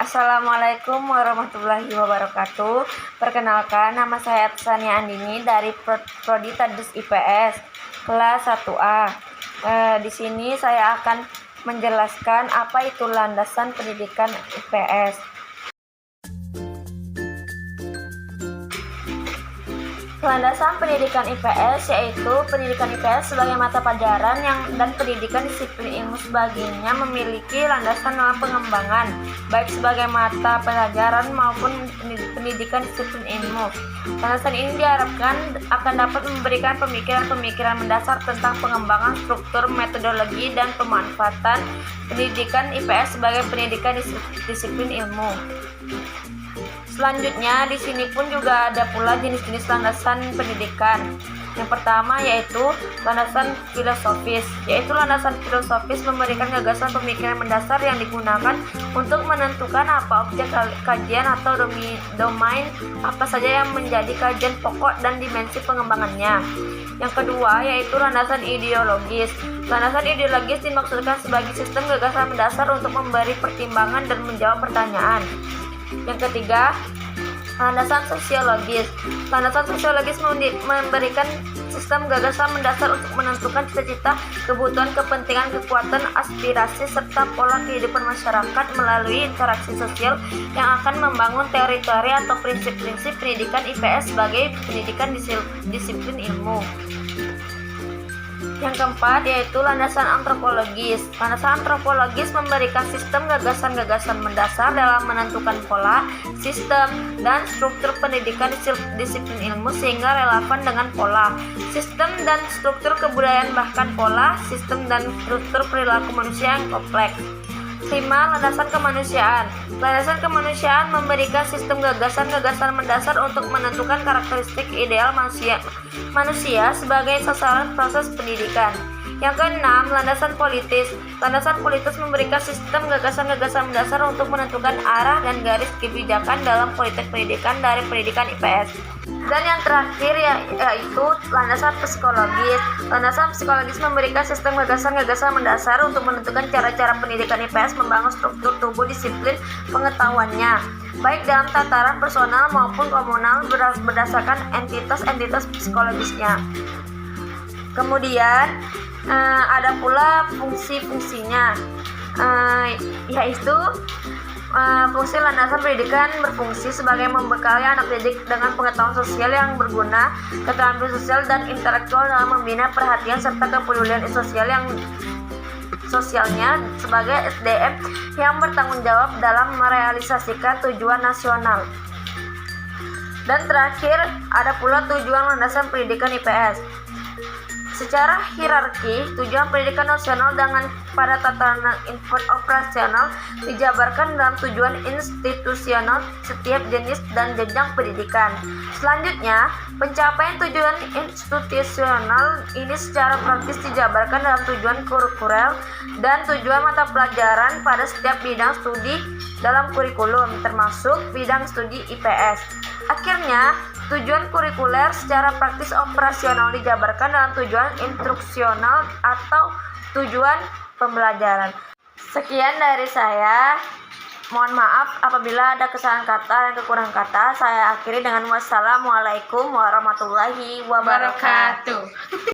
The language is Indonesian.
Assalamualaikum warahmatullahi wabarakatuh. Perkenalkan, nama saya Tsania Andini dari Prodi Tadus IPS kelas 1A. Di sini saya akan menjelaskan apa itu landasan pendidikan IPS. Landasan pendidikan IPS yaitu pendidikan IPS sebagai mata pelajaran dan pendidikan disiplin ilmu sebagiannya memiliki landasan dalam pengembangan, baik sebagai mata pelajaran maupun pendidikan disiplin ilmu. Landasan ini diharapkan akan dapat memberikan pemikiran-pemikiran mendasar tentang pengembangan struktur, metodologi, dan pemanfaatan pendidikan IPS sebagai pendidikan disiplin ilmu. Selanjutnya, di sini pun juga ada pula jenis-jenis landasan pendidikan. Yang pertama yaitu landasan filosofis, yaitu landasan filosofis memberikan gagasan pemikiran mendasar yang digunakan untuk menentukan apa objek kajian atau domain apa saja yang menjadi kajian pokok dan dimensi pengembangannya. Yang kedua yaitu landasan ideologis. Landasan ideologis dimaksudkan sebagai sistem gagasan mendasar untuk memberi pertimbangan dan menjawab pertanyaan. Yang ketiga, landasan sosiologis. Landasan sosiologis memberikan sistem gagasan mendasar untuk menentukan cita-cita, kebutuhan, kepentingan, kekuatan, aspirasi, serta pola kehidupan masyarakat melalui interaksi sosial yang akan membangun teori-teori atau prinsip-prinsip pendidikan IPS sebagai pendidikan disiplin ilmu. Yang keempat yaitu landasan antropologis. Landasan antropologis memberikan sistem gagasan-gagasan mendasar dalam menentukan pola, sistem, dan struktur pendidikan disiplin ilmu sehingga relevan dengan pola, sistem, dan struktur kebudayaan bahkan pola, sistem, dan struktur perilaku manusia yang kompleks. 5. Landasan kemanusiaan. Landasan kemanusiaan memberikan sistem gagasan-gagasan mendasar untuk menentukan karakteristik ideal manusia sebagai sasaran proses pendidikan. Yang keenam, landasan politis. Landasan politis memberikan sistem gagasan-gagasan mendasar untuk menentukan arah dan garis kebijakan dalam politik pendidikan dari pendidikan IPS. Dan yang terakhir yaitu landasan psikologis. Landasan psikologis memberikan sistem gagasan-gagasan mendasar untuk menentukan cara-cara pendidikan IPS membangun struktur tubuh disiplin pengetahuannya, baik dalam tataran personal maupun komunal berdasarkan entitas psikologisnya. Kemudian ada pula fungsi-fungsinya, yaitu fungsi landasan pendidikan berfungsi sebagai membekali anak didik dengan pengetahuan sosial yang berguna, keterampilan sosial dan intelektual dalam membina perhatian serta kepedulian sosialnya sebagai SDM yang bertanggung jawab dalam merealisasikan tujuan nasional. Dan terakhir ada pula tujuan landasan pendidikan IPS. Secara hierarki, tujuan pendidikan nasional dengan pada tataran operasional dijabarkan dalam tujuan institusional setiap jenis dan jenjang pendidikan. Selanjutnya, pencapaian tujuan institusional ini secara praktis dijabarkan dalam tujuan kurikuler dan tujuan mata pelajaran pada setiap bidang studi dalam kurikulum, termasuk bidang studi IPS. Akhirnya, tujuan kurikuler secara praktis operasional dijabarkan dalam tujuan instruksional atau tujuan pembelajaran. Sekian dari saya. Mohon maaf apabila ada kesalahan kata dan kekurangan kata. Saya akhiri dengan wassalamualaikum warahmatullahi wabarakatuh.